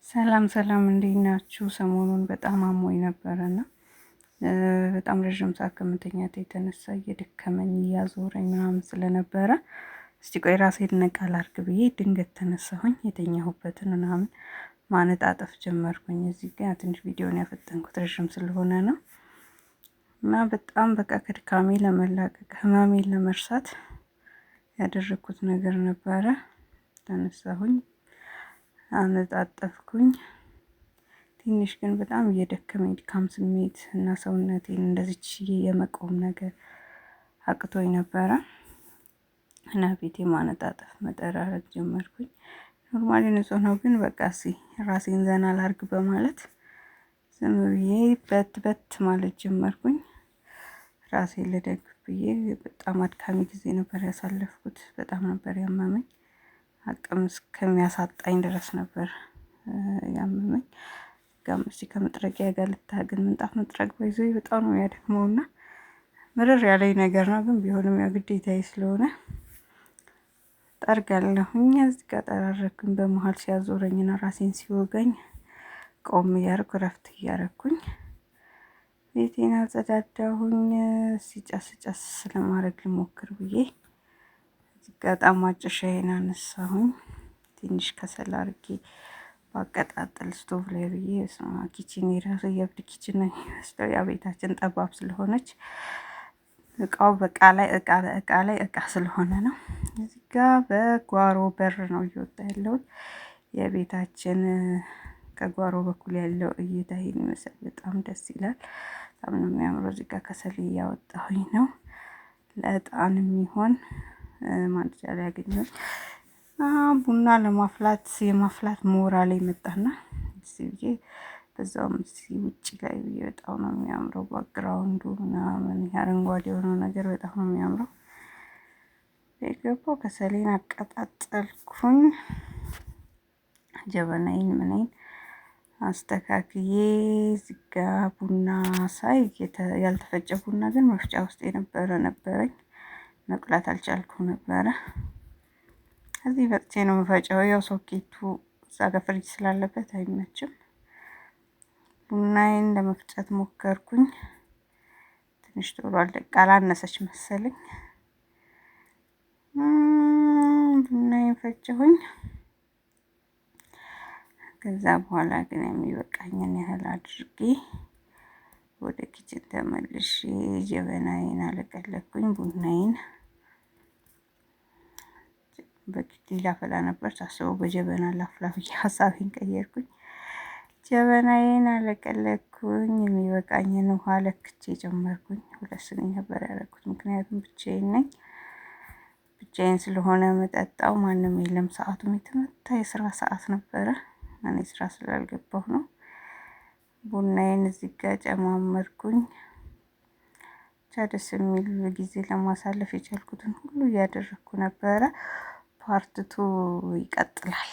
ሰላም ሰላም እንዴት ናችሁ? ሰሞኑን በጣም አሞኝ ነበረና በጣም ረዥም ሰዓት ከመተኛት የተነሳ እየደከመኝ እያዞረኝ ምናምን ስለነበረ እስቲ ቆይ ራሴን ነቃ ላድርግ ብዬ ድንገት ተነሳሁኝ። የተኛሁበትን ምናምን ማነጣጠፍ ጀመርኩኝ። እዚህ ጋር ትንሽ ቪዲዮን ያፈጠንኩት ረዥም ስለሆነ ነው እና በጣም በቃ ከድካሜ ለመላቀቅ ህመሜን ለመርሳት ያደረኩት ነገር ነበረ። ተነሳሁኝ፣ አነጣጠፍኩኝ። ትንሽ ግን በጣም እየደከመኝ ድካም ስሜት እና ሰውነቴን እንደዚች የመቆም ነገር አቅቶኝ ነበረ እና ቤቴ ማነጣጠፍ መጠራረግ ጀመርኩኝ። ኖርማሊ ንጹህ ነው፣ ግን በቃ ራሴን ዘና ላርግ በማለት ዝም ብዬ በት ማለት ጀመርኩኝ። ራሴን ልደግፍ ብዬ በጣም አድካሚ ጊዜ ነበር ያሳለፍኩት። በጣም ነበር ያመመኝ፣ አቅም እስከሚያሳጣኝ ድረስ ነበር ያመመኝ። ጋምስቲ ከመጥረጊያ ጋር ልታገል ምንጣፍ መጥረግ ባይዞ በጣም ነው ያደክመውና ምርር ያለኝ ነገር ነው። ግን ቢሆንም ያው ግዴታዬ ስለሆነ ጠርጋለሁኝ። እዚህ ጋር ጠራረኩኝ። በመሃል ሲያዞረኝና ራሴን ሲወጋኝ ቆም እያደረኩ እረፍት እያደረኩኝ ቤቴን አጸዳዳሁኝ። ሲጨስ ለማድረግ ልሞክር ብዬ እዚህ ጋር በጣም ማጨሻዬን አነሳሁኝ። ትንሽ ከሰል አድርጌ ባቀጣጥል ስቶቭ ላይ ብዬ ኪችን የራሱ የብድ ኪችን ነው የሚመስለው። ያ ቤታችን ጠባብ ስለሆነች እቃው በቃ ላይ እቃ ስለሆነ ነው። እዚህ ጋር በጓሮ በር ነው እየወጣ ያለሁት። የቤታችን ከጓሮ በኩል ያለው እይታ ይሄን ይመስላል። በጣም ደስ ይላል። በጣም ነው የሚያምረው። እዚህ ጋር ከሰል እያወጣሁኝ ነው። ለዕጣን የሚሆን ማንደጃ ላይ ያገኘሁት ቡና ለማፍላት የማፍላት ሞራል መጣና እዚህ ብዬ በዛውም ውጪ ላይ ብዬ በጣም ነው የሚያምረው። ባክግራውንዱ ምናምን አረንጓዴ የሆነው ነገር በጣም ነው የሚያምረው። የገባው ከሰሌን አቀጣጠልኩኝ። ጀበናዬን ምናምን አስተካክዬ ዝጋ ቡና ሳይ ያልተፈጨ ቡና ግን መፍጫ ውስጥ ነበረኝ። መቁላት አልቻልኩም ነበረ። እዚህ በጥቼ ነው የምፈጨው። ያው ሶኬቱ እዛ ጋር ፍሪጅ ስላለበት አይመችም። ቡናዬን ለመፍጨት ሞከርኩኝ። ትንሽ ቶሎ አላነሰች መሰለኝ። ቡናዬን ፈጨሁኝ። ከዛ በኋላ ግን የሚበቃኝን ያህል አድርጌ ወደ ኪችን ተመልሼ ጀበናዬን አለቀለኩኝ። ቡናዬን በኪቲ ላፈላ ነበር ሳስበው በጀበና ላፍላ ብዬ ሀሳቤን ቀየርኩኝ። ጀበናዬን አለቀለኩኝ። የሚበቃኝን ውሃ ለክቼ ጨመርኩኝ። 2 ስኒ ነበር ያደረኩት፣ ምክንያቱም ብቻዬን ነኝ። ብቻዬን ስለሆነ መጠጣው ማንም የለም። ሰዓቱም የተመታ የስራ ሰዓት ነበረ። እኔ ስራ ስላልገባሁ ነው። ቡናዬን እዚህ ጋር ጨማመርኩኝ። ደስ የሚል ጊዜ ለማሳለፍ የቻልኩትን ሁሉ እያደረኩ ነበረ። ፓርት 2 ይቀጥላል።